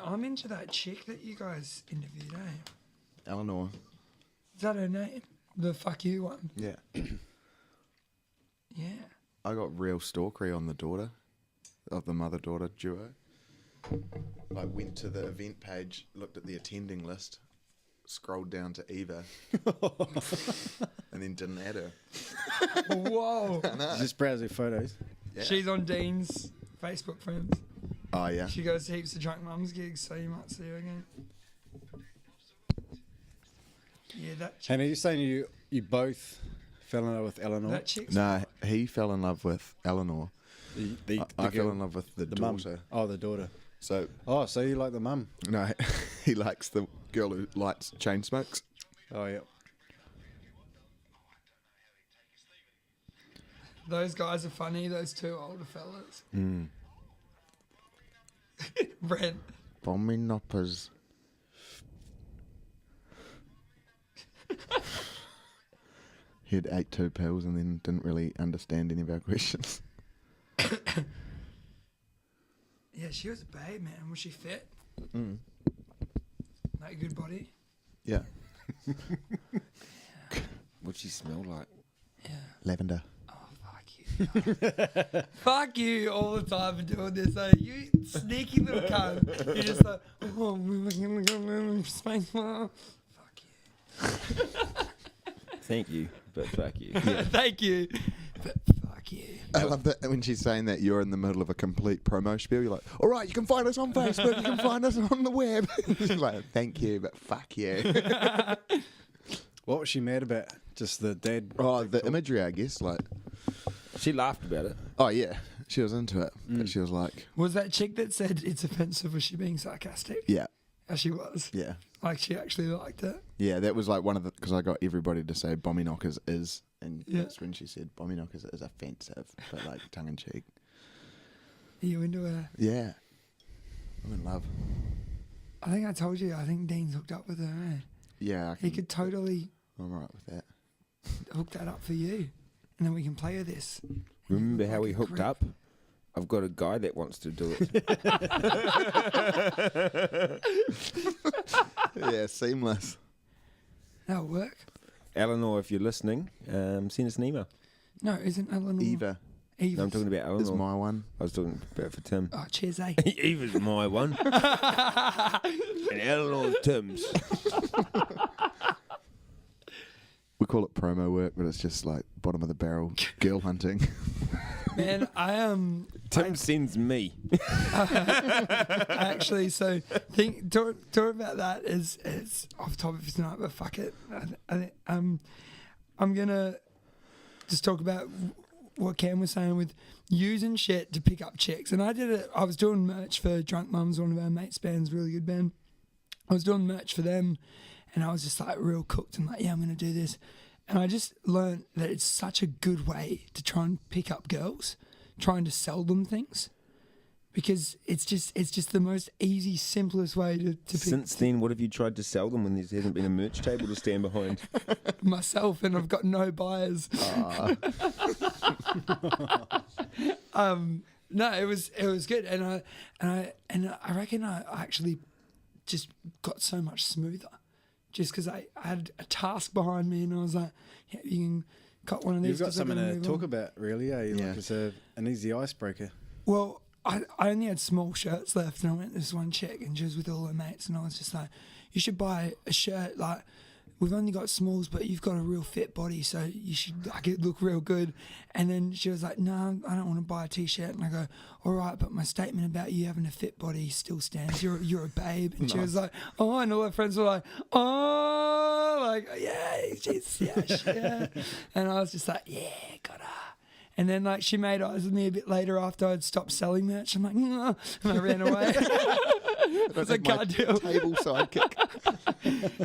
I'm into that chick that you guys interviewed, eh? Eleanor. Is that her name? The fuck you one? Yeah. Yeah. I got real stalkery on the daughter of the mother-daughter duo. I went to the event page, looked at the attending list, scrolled down to Eva, and then didn't add her. Whoa. Just browse her photos. Yeah. She's on Dean's Facebook friends. Oh, yeah. She goes to heaps of Drunk Mums gigs, so you might see her again. Yeah, that chick. And are you saying you both fell in love with Eleanor? That chick's No, he fell in love with Eleanor. I fell girl- in love with the mum. daughter. Oh, the daughter. So, So you like the mum? no, he likes the girl who lights chain smokes. Oh, yeah. Those guys are funny, those two older fellas. Mm. Brent. Bommyknockers. He had ate 2 pills and then didn't really understand any of our questions. Yeah, she was a babe, man. Was she fit? Mm. Like a good body? Yeah. What'd she smell like? Yeah. Lavender. Oh, fuck you. Fuck you all the time for doing this. You sneaky little cunt. You're just like, oh, we're going to go space. Fuck you. Thank you, but fuck you. Thank you. But fuck you. I love that when she's saying that you're in the middle of a complete promo spiel. You're like, all right, you can find us on Facebook. You can find us on the web. She's like, thank you, but fuck you. What was she mad about? Just the dad? Oh, the imagery, I guess. Like, She laughed about it. oh, yeah. She was into it. But she was like, Was that chick that said it's offensive? Was she being sarcastic? yeah, As she was. yeah. Like she actually liked it. Yeah, that was like one of the, because I got everybody to say Bommyknockers is, and Yeah. that's when she said Bommyknockers is offensive, but like tongue in cheek. Are you into her? Yeah. I'm in love. I think I told you. I think Dean's hooked up with her. Eh? Yeah, He could totally I'm alright with that. hook that up for you, and then we can play with this. Remember how Like we a hooked creep. up? I've got a guy that wants to do it. Yeah, seamless. That'll work. Eleanor, if you're listening, send us an email. No, isn't Eleanor? Eva Eva. No, I'm talking about Eleanor. is my one. I was talking about for Tim. Oh, cheers, eh? Eva's my one. And Eleanor's Tim's. We call it promo work, but it's just like bottom of the barrel girl hunting. Man, Tim sends me. actually, so talk about that is off topic tonight, but fuck it. I'm gonna just talk about what Cam was saying with using shit to pick up chicks. And I did it. I was doing merch for Drunk Mums, one of our mates' bands, really good band. I was doing merch for them, and I was just like real cooked and like, yeah, I'm gonna do this. And I just learned that it's such a good way to try and pick up girls, trying to sell them things, because it's just the most easy, simplest way to pick Since then, what have you tried to sell them when there hasn't been a merch table to stand behind? myself, and I've got no buyers. No, it was good, and I reckon I actually just got so much smoother, just because I had a task behind me, and I was like, yeah, you can cut one of these. You've got 'cause I've something gotta to move talk on. about, really, eh? Yeah. Like it's an easy icebreaker. Well, I only had small shirts left, and I went to this one chick, and she was with all her mates, and I was just like, you should buy a shirt, like, we've only got smalls, but you've got a real fit body, so you should like it look real good. And then she was like, no, I don't want to buy a t-shirt. And I go, all right, but my statement about you having a fit body still stands. You're a babe. And she was like, oh, and all her friends were like, oh, like, yeah, yeah. And I was just like, yeah, got her. And then like she made eyes with me a bit later after I'd stopped selling merch. I'm like, no, and I ran away. It was a gut deal. Table sidekick.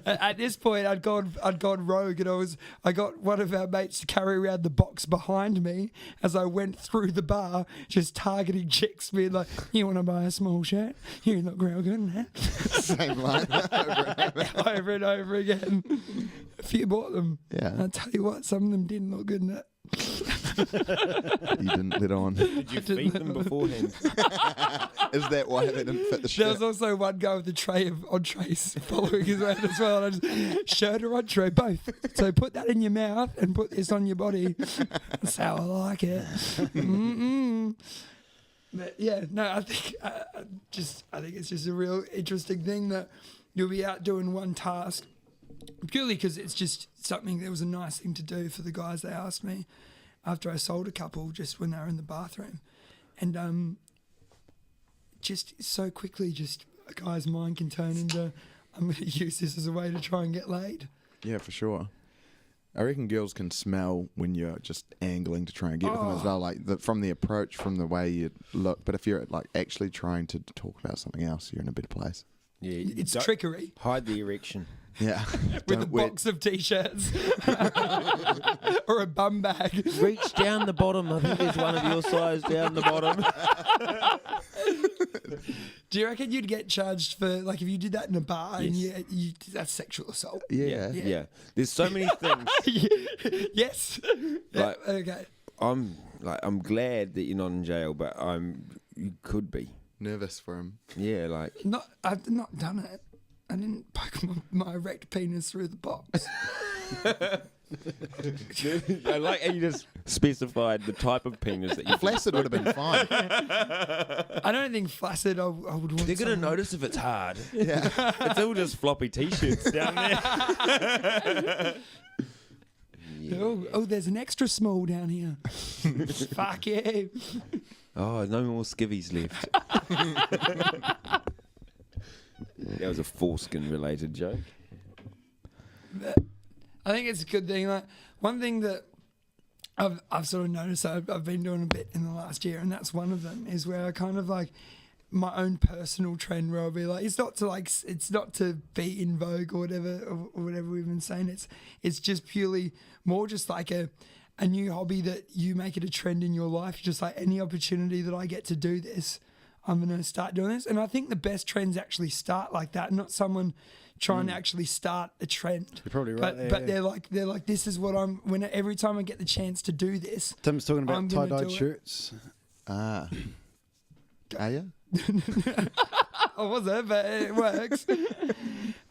At this point, I'd gone rogue, and I got one of our mates to carry around the box behind me as I went through the bar, just targeting chicks, being like, "You want to buy a small shirt? You look real good in that." Same line. Over and over again. A few bought them. Yeah. I'll tell you what, some of them didn't look good in it. You didn't let on. Did you feed them beforehand? Is that why they didn't fit the There shirt? was also one guy with a tray of entrees following his around as well. And I just, shirt or entree, both. So put that in your mouth and put this on your body. That's how I like it. Mm-mm. But yeah, no, I think it's just a real interesting thing that you'll be out doing one task purely because it's just something that was a nice thing to do for the guys. They asked me after I sold a couple just when they were in the bathroom, and just so quickly, just a guy's mind can turn into, I'm going to use this as a way to try and get laid. Yeah, for sure. I reckon girls can smell when you're just angling to try and get with them as well, like from the approach, from the way you look. But if you're like actually trying to talk about something else, you're in a better place. Yeah, It's don't- trickery. Hide the erection. Yeah. With a box of t-shirts or a bum bag. Reach down the bottom. I think there's one of your size down the bottom. Do you reckon you'd get charged for, like, if you did that in a bar and you that's sexual assault? Yeah. There's so many things. Yes. Like- Okay. I'm glad that you're not in jail, but you could be. Nervous for him. Yeah, like I've not done it. I didn't poke my erect penis through the box. I like how you just specified the type of penis that you. Flaccid would have been fine. I don't think flaccid I would want. They're gonna someone- notice if it's hard. Yeah. It's all just floppy t-shirts down there. Oh, there's an extra small down here. Fuck yeah. Oh, no more skivvies left. That was a foreskin related joke. But I think it's a good thing. Like, one thing that I've sort of noticed I've been doing a bit in the last year, and that's one of them, is where I kind of like my own personal trend where I'll be like, it's not to be in vogue or whatever we've been saying. It's just purely more just like a new hobby that you make it a trend in your life. Just like any opportunity that I get to do this, I'm going to start doing this. And I think the best trends actually start like that, not someone trying to actually start a trend. You're probably right. But they're like, this is what every time I get the chance to do this. Tim's talking I'm about gonna tie-dyed do it. shirts. Ah. Are you? I wasn't, but it works.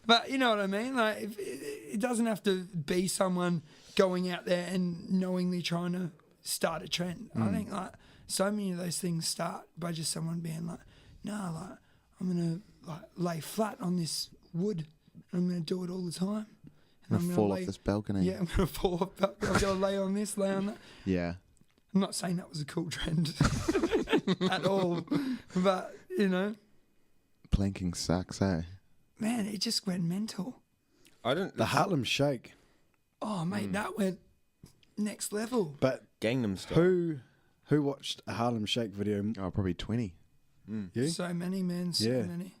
But you know what I mean? Like, it doesn't have to be someone going out there and knowingly trying to start a trend. I think like so many of those things start by just someone being like, no, like I'm gonna like lay flat on this wood. I'm gonna do it all the time. I'm going to fall off this balcony. Yeah, I'm gonna fall off. I'm gonna lay on this, lay on that. Yeah. I'm not saying that was a cool trend at all, but you know, Planking sucks, eh? man, it just went mental. I don't. The Harlem Shake. Oh, mate, that went next level. But Gangnam Style. who watched a Harlem Shake video? Oh, probably 20. You? So many, man, so Yeah. many.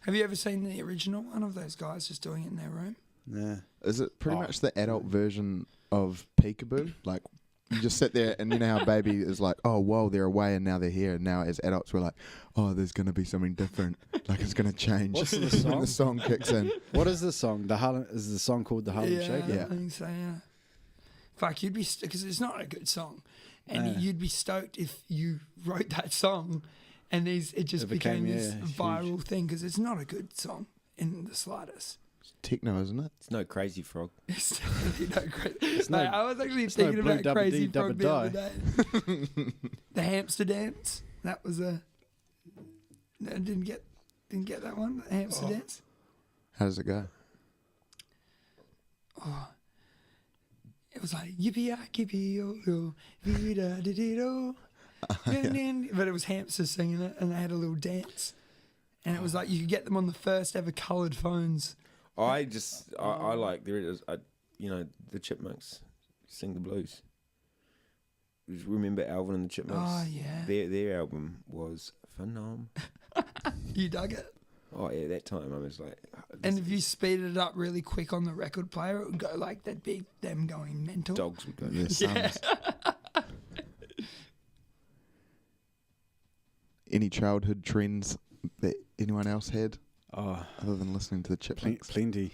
Have you ever seen the original one of those guys just doing it in their room? Nah. Is it pretty much the adult version of Peekaboo? Like, you just sit there and you know how baby is like, oh, whoa, they're away and now they're here. And now as adults, we're like, oh, there's going to be something different. Like, it's going to change. What's the And song? the song kicks in. What is the song? Is the song called the Harlem Shake? Yeah. I think so, yeah. Fuck, you'd be, because it's not a good song. And Nah. you'd be stoked if you wrote that song and it just It became became, this yeah, huge. viral thing, because it's not a good song in the slightest. It's techno, isn't it? It's no Crazy Frog. It's definitely no crazy. no- I was actually it's no thinking Blue about Double Crazy D Double Frog the other day. The hamster dance. That was a. I didn't get that one. The hamster dance. How does it go? It was like yippee yippee yo yo dee da dee dee do. But it was hamsters singing it, and they had a little dance, and it was like you could get them on the first ever coloured phones. I like there it is. The Chipmunks sing the blues. Just remember Alvin and the Chipmunks? Oh yeah, Their album was phenomenal. you dug it. Oh yeah, that time I was like, And if you speeded it up really quick on the record player, it would go like that'd be them going mental. dogs would go. Their sons. Any childhood trends that anyone else had Oh, other than listening to the Chipmunks? plenty.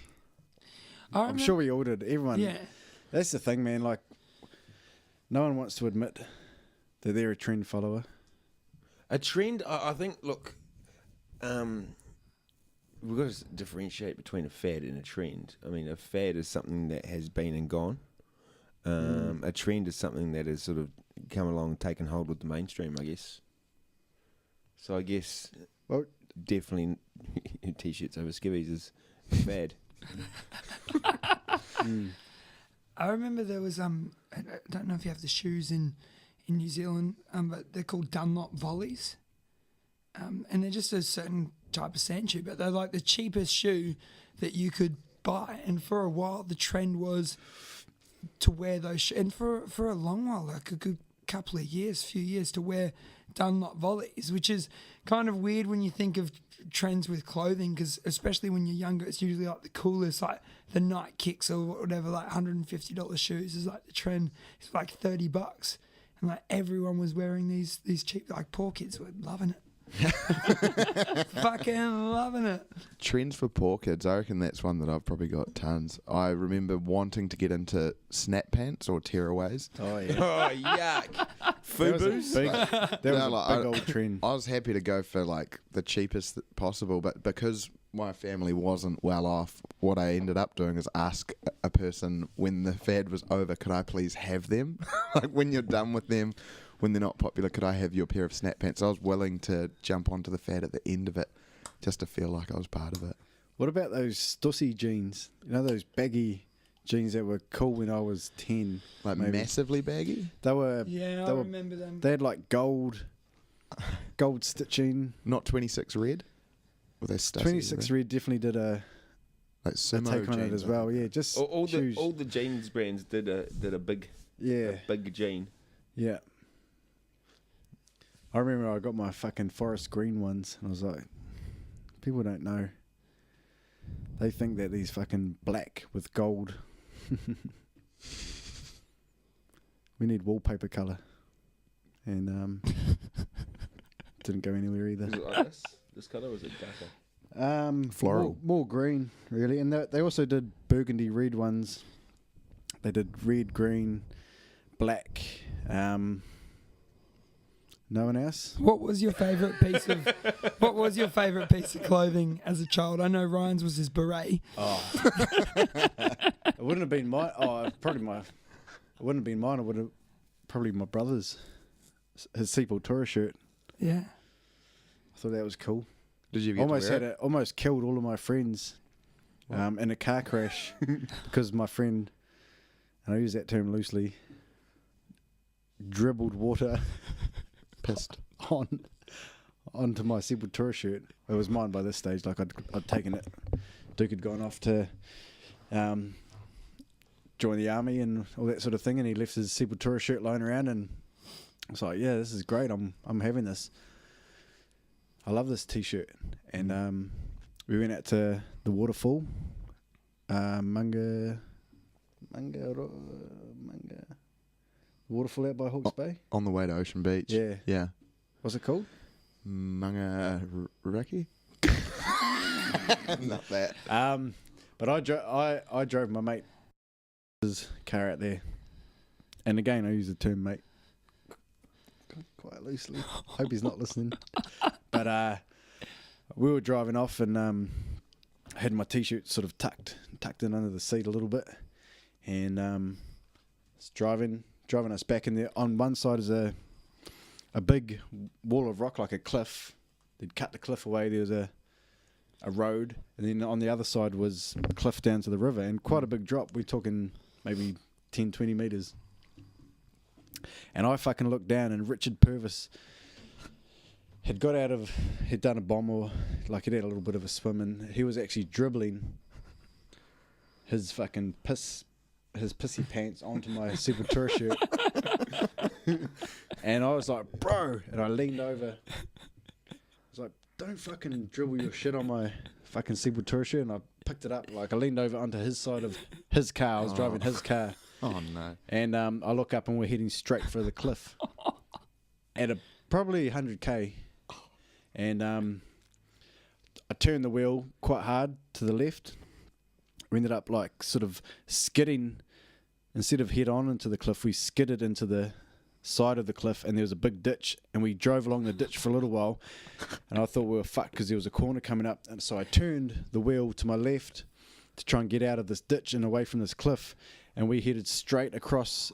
I I'm remember- sure we all did. Everyone. Yeah. That's the thing, man. Like, no one wants to admit that they're a trend follower. A trend, I think. Look, we've got to differentiate between a fad and a trend. I mean, a fad is something that has been and gone. A trend is something that has sort of come along and taken hold with the mainstream, I guess. So I guess definitely t-shirts over skivvies is a fad. I remember there was I don't know if you have the shoes in New Zealand, but they're called Dunlop volleys, and they're just a certain type of sand shoe, but they're like the cheapest shoe that you could buy. And for a while, the trend was to wear those shoes, and for a long while, like a good couple of years, few years, to wear Dunlop volleys, which is kind of weird when you think of trends with clothing, because especially when you're younger, it's usually like the coolest, like the Nike Kicks or whatever, like $150 shoes is like the trend. It's like $30, and like everyone was wearing these cheap, like poor kids were loving it. Fucking loving it. Trends for poor kids. I reckon that's one that I've probably got tons. I remember wanting to get into snap pants or tearaways. Oh yeah. Oh, yuck. Fubu's? That was a big old trend. I was happy to go for like the cheapest possible, but because my family wasn't well off, what I ended up doing is ask a person when the fad was over, could I please have them? Like when you're done with them, when they're not popular, could I have your pair of snap pants? I was willing to jump onto the fad at the end of it just to feel like I was part of it. What about those Stussy jeans? You know, those baggy jeans that were cool when I was 10. Like maybe. massively baggy? They were. Yeah, I remember them. They had like gold stitching. Not 26 red? Were they Stussy? 26 red definitely did a sumo take on it jeans, as well. Yeah, just All shoes. the jeans brands did a big jean. Yeah. I remember I got my fucking forest green ones, and I was like, people don't know. They think that these fucking black with gold. We need wallpaper colour. And didn't go anywhere either. Was it like this colour, or was it darker? Floral. More green, really. And they also did burgundy red ones. They did red, green, black. No one else? What was your favourite piece of clothing as a child? I know Ryan's was his beret. Oh. It wouldn't have been mine. It wouldn't have been mine. It would have probably my brother's. His Sepultura shirt. Yeah. I thought that was cool. Did you get to wear it? Almost killed all of my friends in a car crash because my friend, and I use that term loosely, dribbled water Pissed. onto my Sepultura shirt. It was mine by this stage. Like I'd taken it. Duke had gone off to join the army and all that sort of thing, and he left his Sepultura shirt lying around, and I was like, yeah, this is great. I'm having this. I love this t-shirt. And we went out to the waterfall, Manga waterfall out by Hawke's Bay. On the way to Ocean Beach. Yeah. Yeah. What's it called? Mangaraki? Not that. But I drove my mate's car out there. And again, I use the term mate quite loosely. Hope he's not listening. But we were driving off, and I had my t-shirt sort of tucked in under the seat a little bit, and it's driving us back in there. On one side is a big wall of rock, like a cliff. They'd cut the cliff away. There was a road, and then on the other side was a cliff down to the river, and quite a big drop. We're talking maybe 10, 20 metres. And I fucking looked down, and Richard Purvis had done a bomb, or like he'd had a little bit of a swim, and he was actually dribbling his fucking pissy pants onto my Sepultura shirt. And I was like, bro, and I leaned over. I was like, don't fucking dribble your shit on my fucking Sepultura shirt. And I picked it up, like I leaned over onto his side of his car. I was driving his car. Oh no. And I look up, and we're heading straight for the cliff at probably 100k. And I turned the wheel quite hard to the left. We ended up like sort of skidding. Instead of head on into the cliff, we skidded into the side of the cliff, and there was a big ditch, and we drove along the ditch for a little while, and I thought we were fucked because there was a corner coming up, and so I turned the wheel to my left to try and get out of this ditch and away from this cliff, and we headed straight across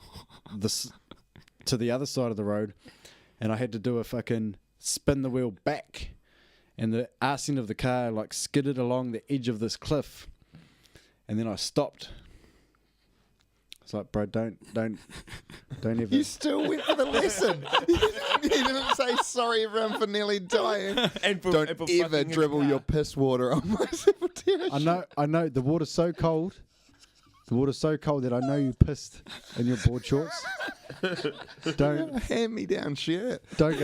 this to the other side of the road, and I had to do a fucking spin the wheel back, and the arse end of the car like skidded along the edge of this cliff, and then I stopped. It's like, bro, don't ever. You still went for the lesson. You didn't say sorry, everyone, for nearly dying. And for, Don't and for ever fucking in the dribble car. your piss water on my Sepultura. I know. The water's so cold. The water's so cold that I know you pissed in your board shorts. Don't Hand me down shirt. don't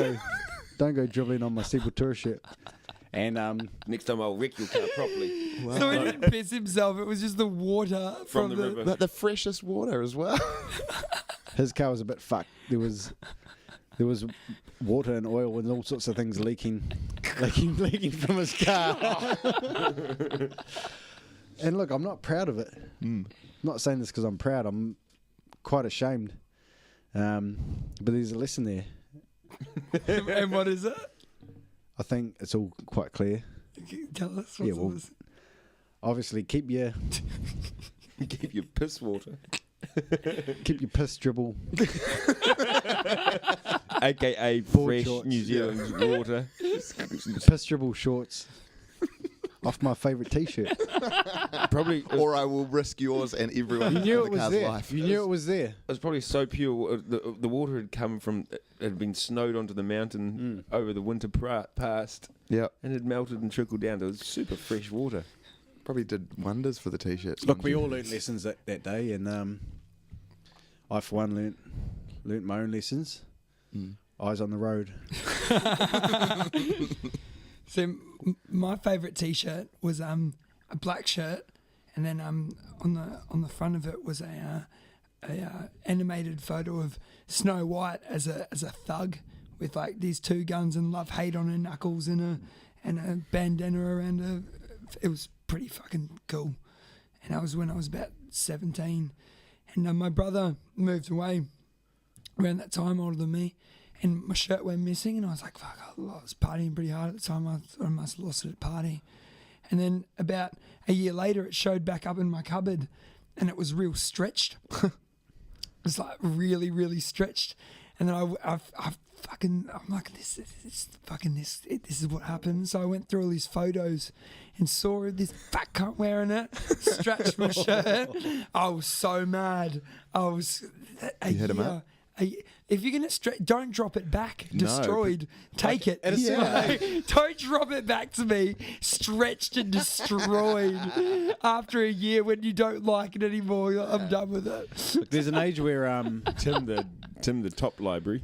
go dribbling on my Sepultura shirt. And Next time I'll wreck your car properly. So he didn't piss himself. It was just the water From the river. But the freshest water as well. his car was a bit fucked. There was water and oil and all sorts of things leaking from his car. And look, I'm not proud of it. I'm not saying this because I'm proud. I'm quite ashamed. But there's a lesson there. And what is it? I think it's all quite clear. Tell us. Yeah, What's well, this? Obviously, keep your Keep your piss water. piss dribble. AKA Board fresh shorts. New Zealand water. Piss dribble shorts off my favourite t-shirt. Probably Or I will risk yours and everyone You knew in it the was car's there. life. You knew it was there. it was probably so pure. The water had come from, it had been snowed onto the mountain over the winter past, Yeah. and it melted and trickled down. It was super fresh water. Probably did wonders for the t-shirts. Look, we all learnt lessons that day, and I for one learnt my own lessons. Eyes on the road. So my favourite T-shirt was a black shirt, and then on the front of it was a animated photo of Snow White as a thug with like these two guns and love hate on her knuckles and a bandana around her. It was pretty fucking cool, and that was when I was about 17, and my brother moved away around that time, older than me. And my shirt went missing, and I was like, fuck, I was partying pretty hard at the time. I must have lost it at a party. And then about a year later, it showed back up in my cupboard, and it was real stretched. It was like really, really stretched. And then I'm like, this is what happened. So I went through all these photos and saw this fat cunt wearing it, stretched my shirt. I was so mad. You hit him up? If you're gonna don't drop it back. No. Destroyed. Take it. Don't drop it back to me. Stretched and destroyed. After a year, when you don't like it anymore, you're like, I'm done with it. Look, there's an age where Tim the top library.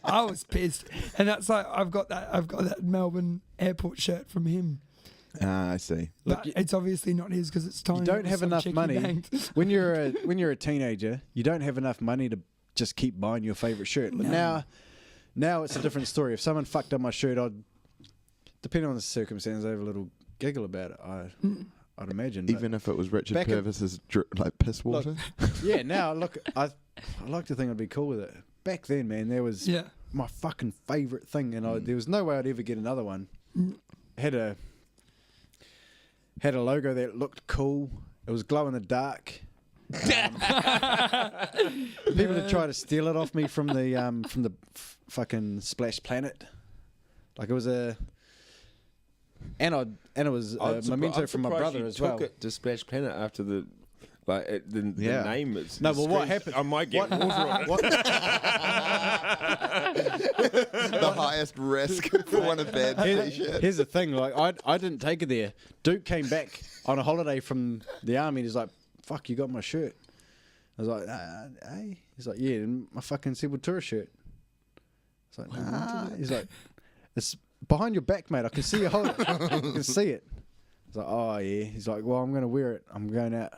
I was pissed, and that's like I've got that Melbourne airport shirt from him. I see. But it's obviously not his because it's tiny. you don't have Some enough chick he money banged. when you're a teenager. You don't have enough money to just keep buying your favourite shirt. But now it's a different story. If someone fucked up my shirt, depending on the circumstances, I'd have a little giggle about it. I'd imagine. But Even if it was Richard back in- Purvis's like piss water. yeah, now look, I like to think I'd be cool with it. Back then, man, there was Yeah. my fucking favourite thing, and there was no way I'd ever get another one. Had a logo that looked cool. It was glow in the dark. People had tried to steal it off me from the fucking Splash Planet. Like it was and it was a memento from my brother as well. Took it to Splash Planet after the name. It's No, well, what happened? I might get water on it. The highest risk for one of bad t-shirt. Here's the thing, like I didn't take it there. Duke came back on a holiday from the army and he's like, fuck, you got my shirt. I was like, hey. He's like, yeah, my fucking Sepultura shirt. I was like, nah. He's like, it's behind your back, mate. I can see you hold it. I can see it. I was like, oh yeah. He's like, well, I'm going to wear it. I'm going out.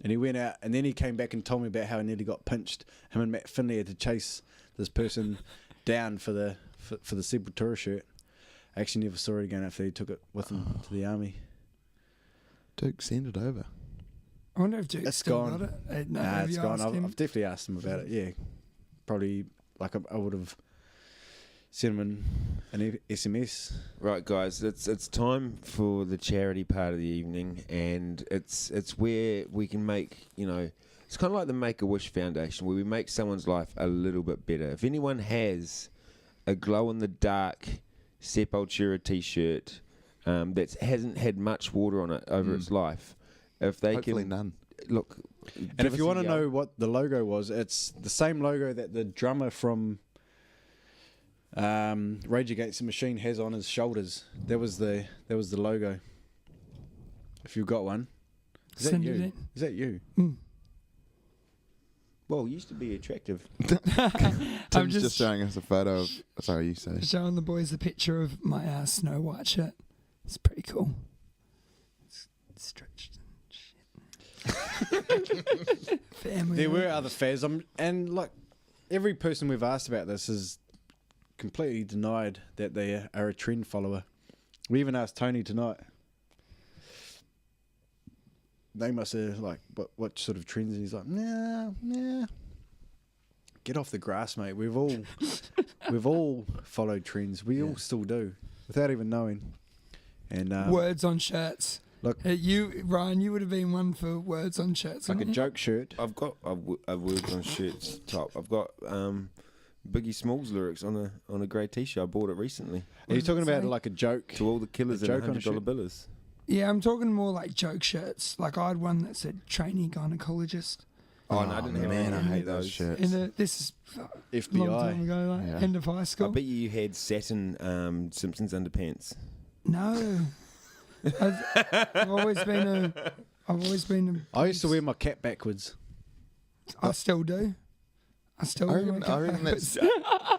And he went out, and then he came back and told me about how he nearly got pinched. Him and Matt Finley had to chase this person down for the Sepultura shirt. I actually never saw it again after he took it with him to the army. Duke, send it over. I wonder if Duke's It's still gone. got it. Nah, Have it's you gone. asked him? I've definitely asked him about it. Yeah, probably like I would have sent him an SMS. Right, guys, it's time for the charity part of the evening, and it's where we can make, it's kind of like the Make-A-Wish Foundation, where we make someone's life a little bit better. If anyone has a glow-in-the-dark Sepultura T-shirt that hasn't had much water on it over its life, if they Hopefully can... none. Look, And if you want to know what the logo was, it's the same logo that the drummer from Rage Against the Machine has on his shoulders. That was the logo. If you've got one, is Send that it you? in. Is that you? Well, it used to be attractive. Tim's just showing us a photo of. Sorry, you say. Showing the boys a picture of my Snow White shirt. It's pretty cool. It's stretched and shit. Family. There were other fads, and like every person we've asked about this has completely denied that they are a trend follower. We even asked Tony tonight. They must have like what sort of trends, and he's like, nah. Get off the grass, mate. We've all followed trends. We all still do, without even knowing. And words on shirts. Look, You, Ryan, you would have been one for words on shirts. like a wouldn't you? joke shirt. I've got a words on shirts top. I've got Biggie Smalls lyrics on a grey T-shirt. I bought it recently. Are you does talking it about say? like a joke? To all the killers A and joke on a $100 shirt? billers. Yeah, I'm talking more like joke shirts. Like I had one that said trainee gynecologist. Oh, no, I didn't have man, any. I hate those shirts. And this is a long FBI. time ago, like Yeah. end of high I school. bet you had satin Simpsons underpants. No, I've always been a. I used to wear my cap backwards. I still do. I still I wear my reckon, cap I reckon backwards. that's.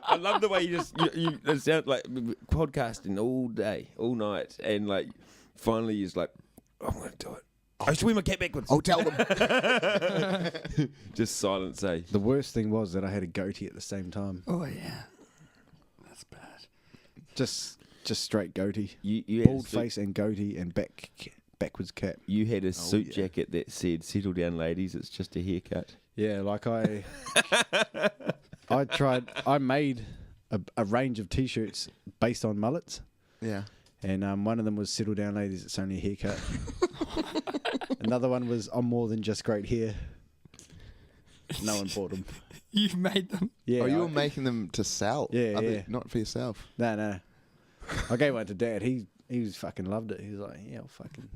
I love the way you it sounds like podcasting all day, all night, and like finally you're just like, I'm going to do it. I should wear my cap backwards. I'll tell them. Just silence, eh? The worst thing was that I had a goatee at the same time. Oh yeah, that's bad. Just straight goatee. You Bald face and goatee and backwards cap. You had a suit yeah. jacket that said, "Settle down, ladies. It's just a haircut." Yeah, like I made a range of T-shirts based on mullets, Yeah. and one of them was "Settle down, ladies. It's only a haircut." Another one was "I'm more than just great hair." No one bought them. You made them. Yeah, Oh, you were making them to sell. Yeah, Other- yeah. Not for yourself. No. I gave one to Dad. He was fucking loved it. He was like, yeah, I'll fucking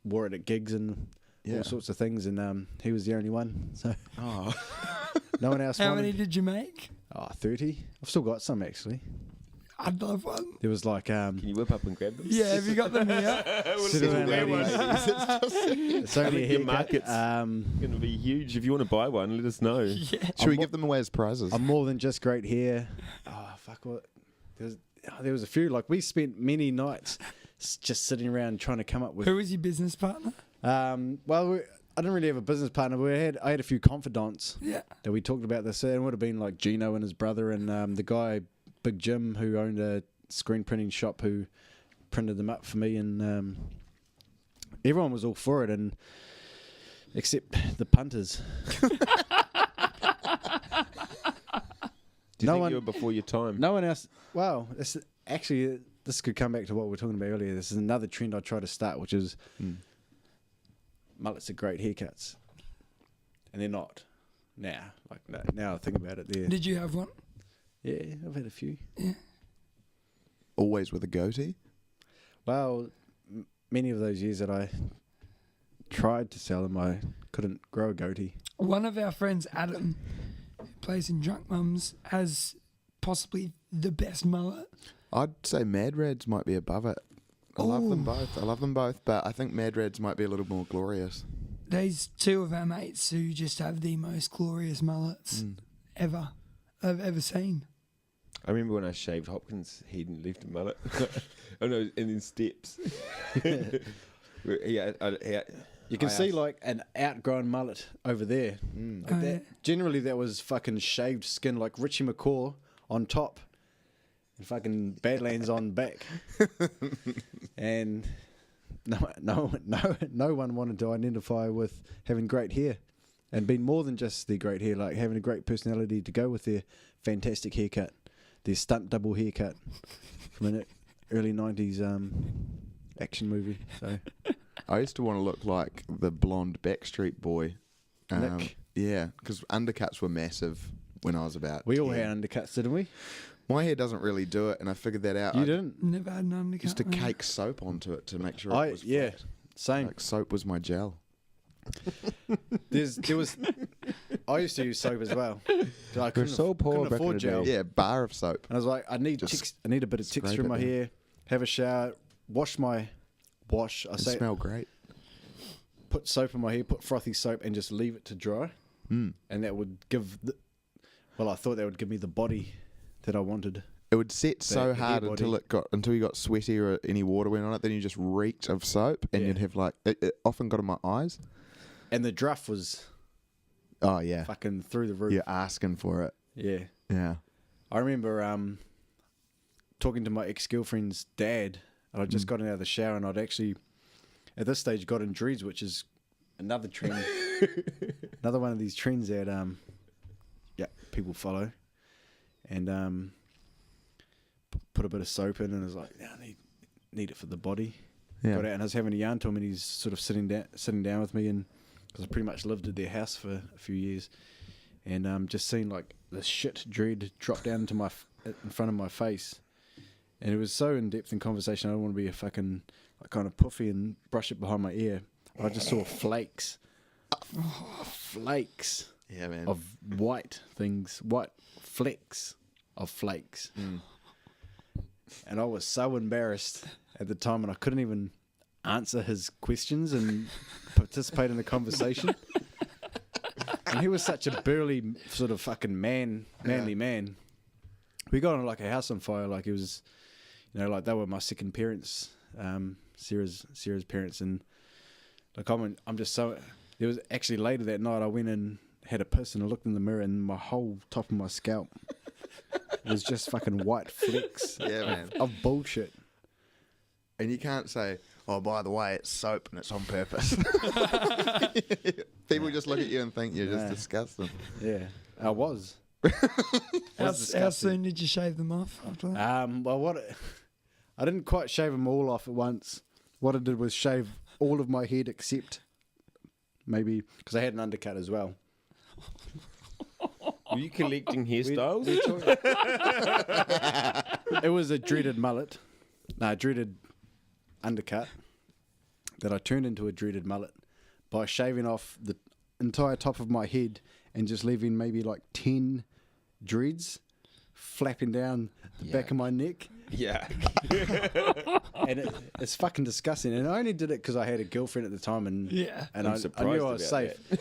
wore it at gigs and Yeah. all sorts of things, and he was the only one, so Oh. no one else How wanted. many did you make? 30. I've still got some actually. I'd love one. There was like Can you whip up and grab them? Yeah, have you got them here? Settle down, ladies. It's only a think your haircut. market's going to be huge. If you want to buy one, let us know. Yeah. Should we give them away as prizes? I'm more than just great hair. Oh fuck! What? There was a few. Like we spent many nights just sitting around trying to come up with. Who was your business partner? Well, I didn't really have a business partner. I had a few confidants Yeah. that we talked about this. It would have been like Gino and his brother, and the guy Big Jim who owned a screen printing shop who printed them up for me, and everyone was all for it, and except the punters. Do you No think one- you were before your time? No one else. Wow, this could come back to what we were talking about earlier. This is another trend I try to start, which is mullets are great haircuts, and they're not now. Like now, I think about it. Did you have one? Yeah, I've had a few. Always with a goatee? Well, many of those years that I tried to sell them, I couldn't grow a goatee. One of our friends, Adam, who plays in Drunk Mums, has possibly the best mullet. I'd say Mad Rads might be above it. I love them Ooh. both. But I think Mad Rads might be a little more glorious. There's two of our mates who just have the most glorious mullets ever I've ever seen. I remember when I shaved Hopkins' head and left a mullet. Oh no, and then steps. Yeah, You can I see asked- like an outgrown mullet over there. Like Oh, yeah. Generally, that was fucking shaved skin, like Richie McCaw on top, and fucking Badlands on back. And no one wanted to identify with having great hair. and been more than just their great hair, like having a great personality to go with their fantastic haircut, their stunt double haircut from an early 90s action movie. So I used to want to look like the blonde Backstreet Boy. Nick. Yeah, because undercuts were massive when I was about We all 10. had undercuts, didn't we? My hair doesn't really do it, and I figured that out. You I didn't? Never had an undercut. used to man. cake soap onto it to make sure I it was yeah, flat. same. Like soap was my gel. There was. I used to use soap as well. 'Cause I couldn't, so poor couldn't back in afford the gel. day. Yeah, bar of soap. And I was like, I need Just I need a bit of scrape texture in it my down. hair. Have a shower. Wash. I It say smell great. put soap in my hair. Put frothy soap and just leave it to dry. Mm. And that would give. I thought that would give me the body that I wanted. It would set so hair hard body. until you got sweaty or any water went on it. Then you just reeked of soap, and Yeah. you'd have like it often got in my eyes. And the druff was Oh yeah, fucking through the roof. you're asking for it. Yeah. Yeah. I remember talking to my ex-girlfriend's dad, and I'd just gotten out of the shower, and I'd actually, at this stage, got in dreads, which is another trend, another one of these trends that people follow, and put a bit of soap in, and I was like, yeah, I need it for the body. Yeah. Got out, and I was having a yarn to him, and he's sort of sitting down with me, and because I pretty much lived at their house for a few years, and just seeing like the shit dread drop down into in front of my face, and it was so in depth in conversation. I don't want to be a fucking like kind of puffy and brush it behind my ear. I just saw flakes Yeah, man. of white flecks of flakes, and I was so embarrassed at the time, and I couldn't even answer his questions and participate in the conversation. And he was such a burly sort of fucking manly man. We got on like a house on fire. Like it was, like they were my second parents, Sarah's parents, and like I'm just so. There was actually later that night I went and had a piss and I looked in the mirror and my whole top of my scalp was just fucking white flecks Yeah, man. of bullshit. And you can't say, oh, by the way, it's soap and it's on purpose. People just look at you and think you're just Nah. disgusting. Yeah, I was. How soon did you shave them off after that? I didn't quite shave them all off at once. What I did was shave all of my head except maybe because I had an undercut as well. Were you collecting hairstyles? It was a dreaded mullet. No, dreaded undercut that I turned into a dreaded mullet by shaving off the entire top of my head and just leaving maybe like 10 dreads flapping down the back of my neck. Yeah. And it's fucking disgusting. And I only did it because I had a girlfriend at the time, and Yeah. and I'm I surprised knew I was about safe.